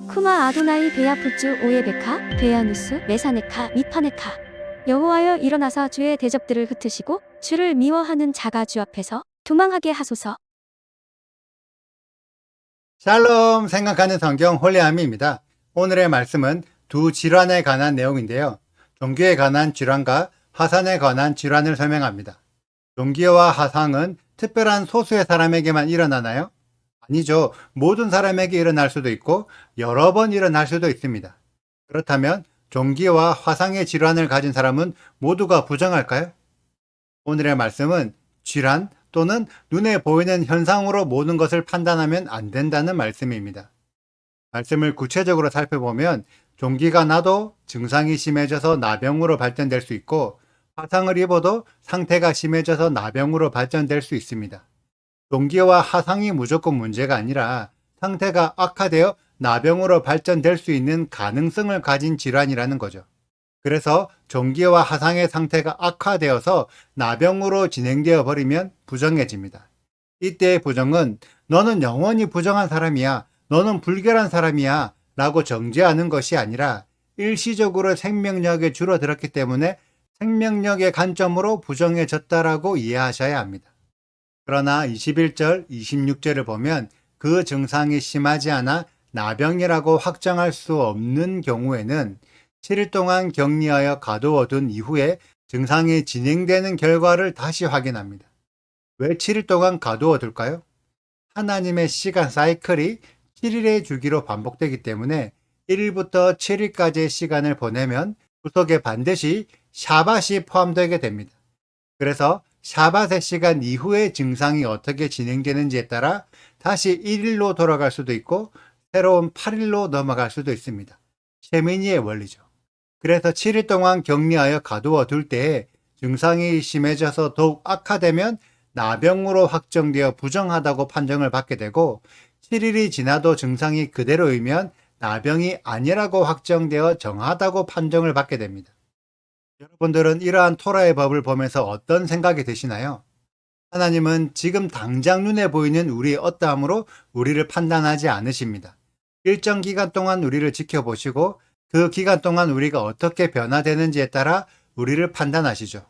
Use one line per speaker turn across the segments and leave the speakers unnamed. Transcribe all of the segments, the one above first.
쿠마 아도나이 베야푸츠 오예베카 베야누스 메사네카 미파네카. 여호와여 일어나사 주의 대적들을 흩으시고 주를 미워하는 자가 주 앞에서 도망하게 하소서.
샬롬 생각하는 성경 홀리아미입니다. 오늘의 말씀은 두 질환에 관한 내용인데요. 종교에 관한 질환과 화산에 관한 질환을 설명합니다. 종교와 화상은 특별한 소수의 사람에게만 일어나나요? 아니죠. 모든 사람에게 일어날 수도 있고 여러 번 일어날 수도 있습니다. 그렇다면 종기와 화상의 질환을 가진 사람은 모두가 부정할까요? 오늘의 말씀은 질환 또는 눈에 보이는 현상으로 모든 것을 판단하면 안 된다는 말씀입니다. 말씀을 구체적으로 살펴보면 종기가 나도 증상이 심해져서 나병으로 발전될 수 있고 화상을 입어도 상태가 심해져서 나병으로 발전될 수 있습니다. 종기와 화상이 무조건 문제가 아니라 상태가 악화되어 나병으로 발전될 수 있는 가능성을 가진 질환이라는 거죠. 그래서 종기와 화상의 상태가 악화되어서 나병으로 진행되어 버리면 부정해집니다. 이때의 부정은 너는 영원히 부정한 사람이야, 너는 불결한 사람이야 라고 정죄하는 것이 아니라 일시적으로 생명력이 줄어들었기 때문에 생명력의 관점으로 부정해졌다라고 이해하셔야 합니다. 그러나 21절, 26절을 보면 그 증상이 심하지 않아 나병이라고 확정할 수 없는 경우에는 7일 동안 격리하여 가두어둔 이후에 증상이 진행되는 결과를 다시 확인합니다. 왜 7일 동안 가두어둘까요? 하나님의 시간 사이클이 7일의 주기로 반복되기 때문에 1일부터 7일까지의 시간을 보내면 그 속에 반드시 샤밧이 포함되게 됩니다. 그래서 샤밧의 시간 이후의 증상이 어떻게 진행되는지에 따라 다시 1일로 돌아갈 수도 있고 새로운 8일로 넘어갈 수도 있습니다. 셰미니의 원리죠. 그래서 7일 동안 격리하여 가두어 둘 때에 증상이 심해져서 더욱 악화되면 나병으로 확정되어 부정하다고 판정을 받게 되고 7일이 지나도 증상이 그대로이면 나병이 아니라고 확정되어 정하다고 판정을 받게 됩니다. 여러분들은 이러한 토라의 법을 보면서 어떤 생각이 드시나요? 하나님은 지금 당장 눈에 보이는 우리의 어떠함으로 우리를 판단하지 않으십니다. 일정 기간 동안 우리를 지켜보시고 그 기간 동안 우리가 어떻게 변화되는지에 따라 우리를 판단하시죠.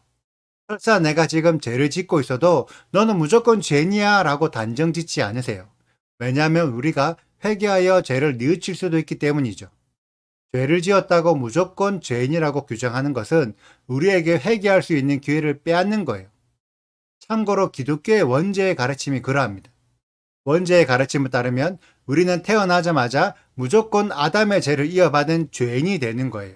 설사 내가 지금 죄를 짓고 있어도 너는 무조건 죄인이야 라고 단정 짓지 않으세요. 왜냐하면 우리가 회개하여 죄를 뉘우칠 수도 있기 때문이죠. 죄를 지었다고 무조건 죄인이라고 규정하는 것은 우리에게 회개할 수 있는 기회를 빼앗는 거예요. 참고로 기독교의 원죄의 가르침이 그러합니다. 원죄의 가르침에 따르면 우리는 태어나자마자 무조건 아담의 죄를 이어받은 죄인이 되는 거예요.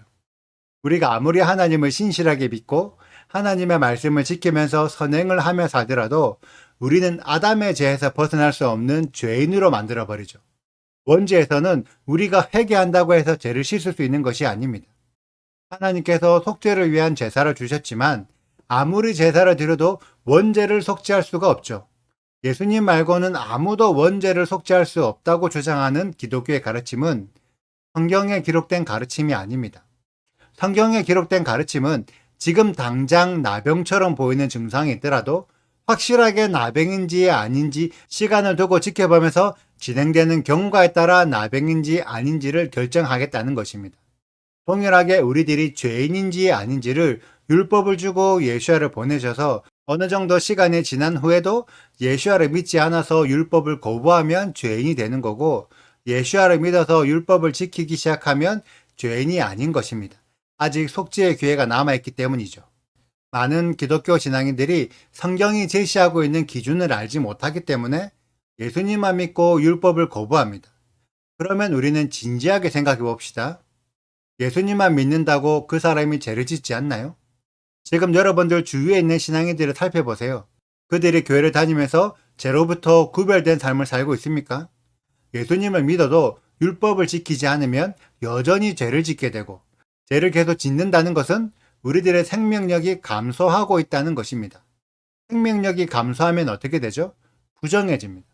우리가 아무리 하나님을 신실하게 믿고 하나님의 말씀을 지키면서 선행을 하며 살더라도 우리는 아담의 죄에서 벗어날 수 없는 죄인으로 만들어버리죠. 원죄에서는 우리가 회개한다고 해서 죄를 씻을 수 있는 것이 아닙니다. 하나님께서 속죄를 위한 제사를 주셨지만 아무리 제사를 드려도 원죄를 속죄할 수가 없죠. 예수님 말고는 아무도 원죄를 속죄할 수 없다고 주장하는 기독교의 가르침은 성경에 기록된 가르침이 아닙니다. 성경에 기록된 가르침은 지금 당장 나병처럼 보이는 증상이 있더라도 확실하게 나병인지 아닌지 시간을 두고 지켜보면서 진행되는 경과에 따라 나병인지 아닌지를 결정하겠다는 것입니다. 동일하게 우리들이 죄인인지 아닌지를 율법을 주고 예수야를 보내셔서 어느 정도 시간이 지난 후에도 예수야를 믿지 않아서 율법을 거부하면 죄인이 되는 거고 예수야를 믿어서 율법을 지키기 시작하면 죄인이 아닌 것입니다. 아직 속죄의 기회가 남아있기 때문이죠. 많은 기독교 신앙인들이 성경이 제시하고 있는 기준을 알지 못하기 때문에 예수님만 믿고 율법을 거부합니다. 그러면 우리는 진지하게 생각해 봅시다. 예수님만 믿는다고 그 사람이 죄를 짓지 않나요? 지금 여러분들 주위에 있는 신앙인들을 살펴보세요. 그들이 교회를 다니면서 죄로부터 구별된 삶을 살고 있습니까? 예수님을 믿어도 율법을 지키지 않으면 여전히 죄를 짓게 되고 죄를 계속 짓는다는 것은 우리들의 생명력이 감소하고 있다는 것입니다. 생명력이 감소하면 어떻게 되죠? 부정해집니다.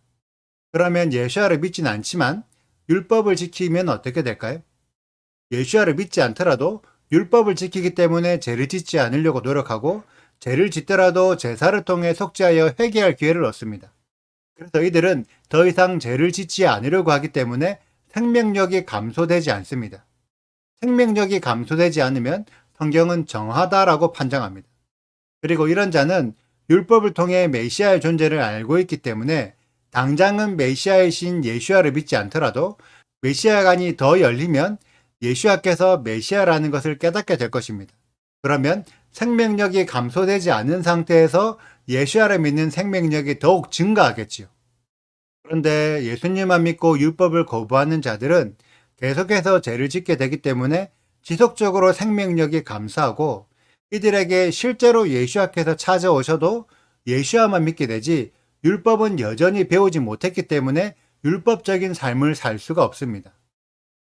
그러면 예수야를 믿지는 않지만 율법을 지키면 어떻게 될까요? 예수야를 믿지 않더라도 율법을 지키기 때문에 죄를 짓지 않으려고 노력하고 죄를 짓더라도 제사를 통해 속죄하여 회개할 기회를 얻습니다. 그래서 이들은 더 이상 죄를 짓지 않으려고 하기 때문에 생명력이 감소되지 않습니다. 생명력이 감소되지 않으면 성경은 정하다라고 판정합니다. 그리고 이런 자는 율법을 통해 메시아의 존재를 알고 있기 때문에 당장은 메시아이신 예수야를 믿지 않더라도 메시아관이 더 열리면 예수야께서 메시아라는 것을 깨닫게 될 것입니다. 그러면 생명력이 감소되지 않은 상태에서 예수야를 믿는 생명력이 더욱 증가하겠지요. 그런데 예수님만 믿고 율법을 거부하는 자들은 계속해서 죄를 짓게 되기 때문에 지속적으로 생명력이 감소하고 이들에게 실제로 예수야께서 찾아오셔도 예수야만 믿게 되지 율법은 여전히 배우지 못했기 때문에 율법적인 삶을 살 수가 없습니다.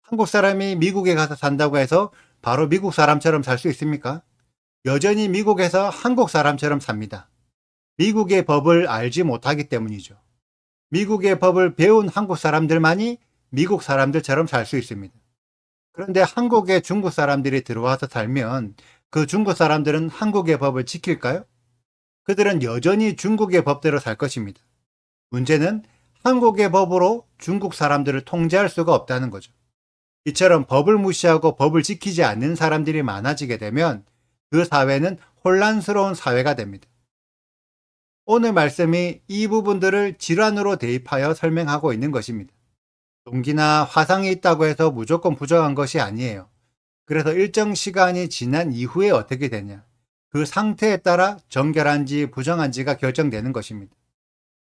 한국 사람이 미국에 가서 산다고 해서 바로 미국 사람처럼 살 수 있습니까? 여전히 미국에서 한국 사람처럼 삽니다. 미국의 법을 알지 못하기 때문이죠. 미국의 법을 배운 한국 사람들만이 미국 사람들처럼 살 수 있습니다. 그런데 한국에 중국 사람들이 들어와서 살면 그 중국 사람들은 한국의 법을 지킬까요? 그들은 여전히 중국의 법대로 살 것입니다. 문제는 한국의 법으로 중국 사람들을 통제할 수가 없다는 거죠. 이처럼 법을 무시하고 법을 지키지 않는 사람들이 많아지게 되면 그 사회는 혼란스러운 사회가 됩니다. 오늘 말씀이 이 부분들을 질환으로 대입하여 설명하고 있는 것입니다. 동기나 화상이 있다고 해서 무조건 부정한 것이 아니에요. 그래서 일정 시간이 지난 이후에 어떻게 되냐, 그 상태에 따라 정결한지 부정한지가 결정되는 것입니다.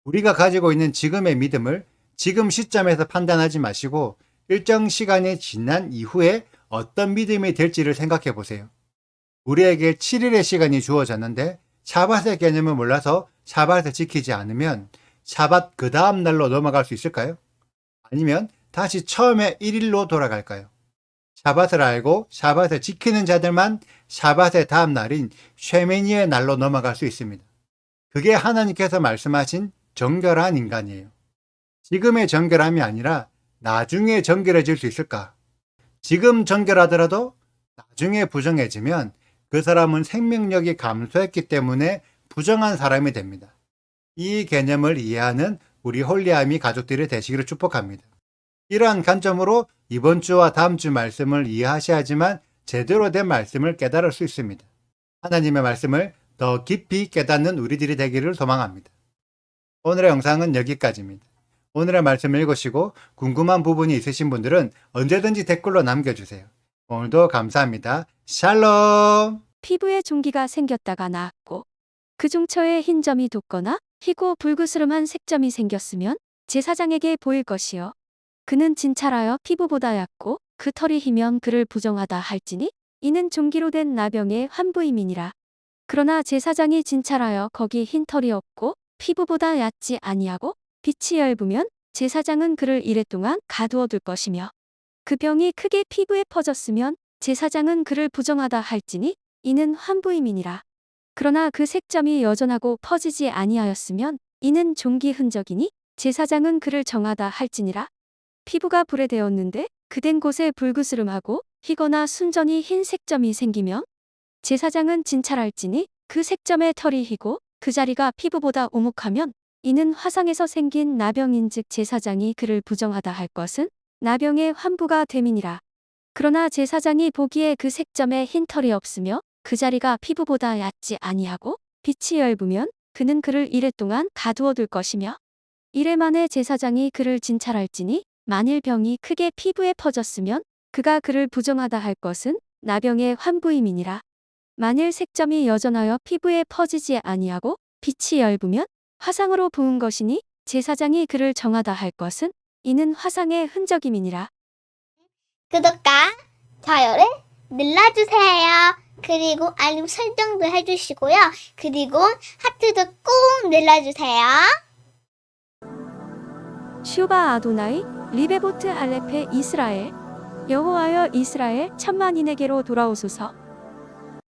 우리가 가지고 있는 지금의 믿음을 지금 시점에서 판단하지 마시고 일정 시간이 지난 이후에 어떤 믿음이 될지를 생각해 보세요. 우리에게 7일의 시간이 주어졌는데 샤밧의 개념을 몰라서 샤밧을 지키지 않으면 샤밧 그 다음 날로 넘어갈 수 있을까요? 아니면 다시 처음에 1일로 돌아갈까요? 샤밧을 알고 샤밧을 지키는 자들만 샤밧의 다음 날인 쉐미니의 날로 넘어갈 수 있습니다. 그게 하나님께서 말씀하신 정결한 인간이에요. 지금의 정결함이 아니라 나중에 정결해질 수 있을까? 지금 정결하더라도 나중에 부정해지면 그 사람은 생명력이 감소했기 때문에 부정한 사람이 됩니다. 이 개념을 이해하는 우리 홀리아미 가족들이 되시기를 축복합니다. 이러한 관점으로 이번 주와 다음 주 말씀을 이해하셔야지만 제대로 된 말씀을 깨달을 수 있습니다. 하나님의 말씀을 더 깊이 깨닫는 우리들이 되기를 소망합니다. 오늘의 영상은 여기까지입니다. 오늘의 말씀을 읽으시고 궁금한 부분이 있으신 분들은 언제든지 댓글로 남겨주세요. 오늘도 감사합니다. 샬롬!
피부에 종기가 생겼다가 나았고 그 종처에 흰 점이 돋거나 희고 불그스름한 색점이 생겼으면 제사장에게 보일 것이요. 그는 진찰하여 피부보다 얕고 그 털이 희면 그를 부정하다 할지니 이는 종기로 된 나병의 환부임이니라. 그러나 제사장이 진찰하여 거기 흰 털이 없고 피부보다 얕지 아니하고 빛이 엷으면 제사장은 그를 이레 동안 가두어 둘 것이며 그 병이 크게 피부에 퍼졌으면 제사장은 그를 부정하다 할지니 이는 환부임이니라. 그러나 그 색점이 여전하고 퍼지지 아니하였으면 이는 종기 흔적이니 제사장은 그를 정하다 할지니라. 피부가 불에 데었는데 그된 곳에 불그스름하고 희거나 순전히 흰 색점이 생기면 제사장은 진찰할지니 그 색점의 털이 희고 그 자리가 피부보다 오목하면 이는 화상에서 생긴 나병인즉 제사장이 그를 부정하다 할 것은 나병의 환부가 됨이니라. 그러나 제사장이 보기에 그 색점에 흰 털이 없으며 그 자리가 피부보다 얕지 아니하고 빛이 엷으면 그는 그를 이레 동안 가두어 둘 것이며 이레 만에 제사장이 그를 진찰할지니 만일 병이 크게 피부에 퍼졌으면 그가 그를 부정하다 할 것은 나병의 환부임이니라. 만일 색점이 여전하여 피부에 퍼지지 아니하고 빛이 엷으면 화상으로 부은 것이니 제사장이 그를 정하다 할 것은 이는 화상의 흔적임이니라.
구독과 좋아요를 눌러주세요. 그리고 알림 설정도 해주시고요. 그리고 하트도 꼭 눌러주세요.
슈바 아도나이 리베보트 할레페 이스라엘 여호와여 이스라엘 천만인에게로 돌아오소서.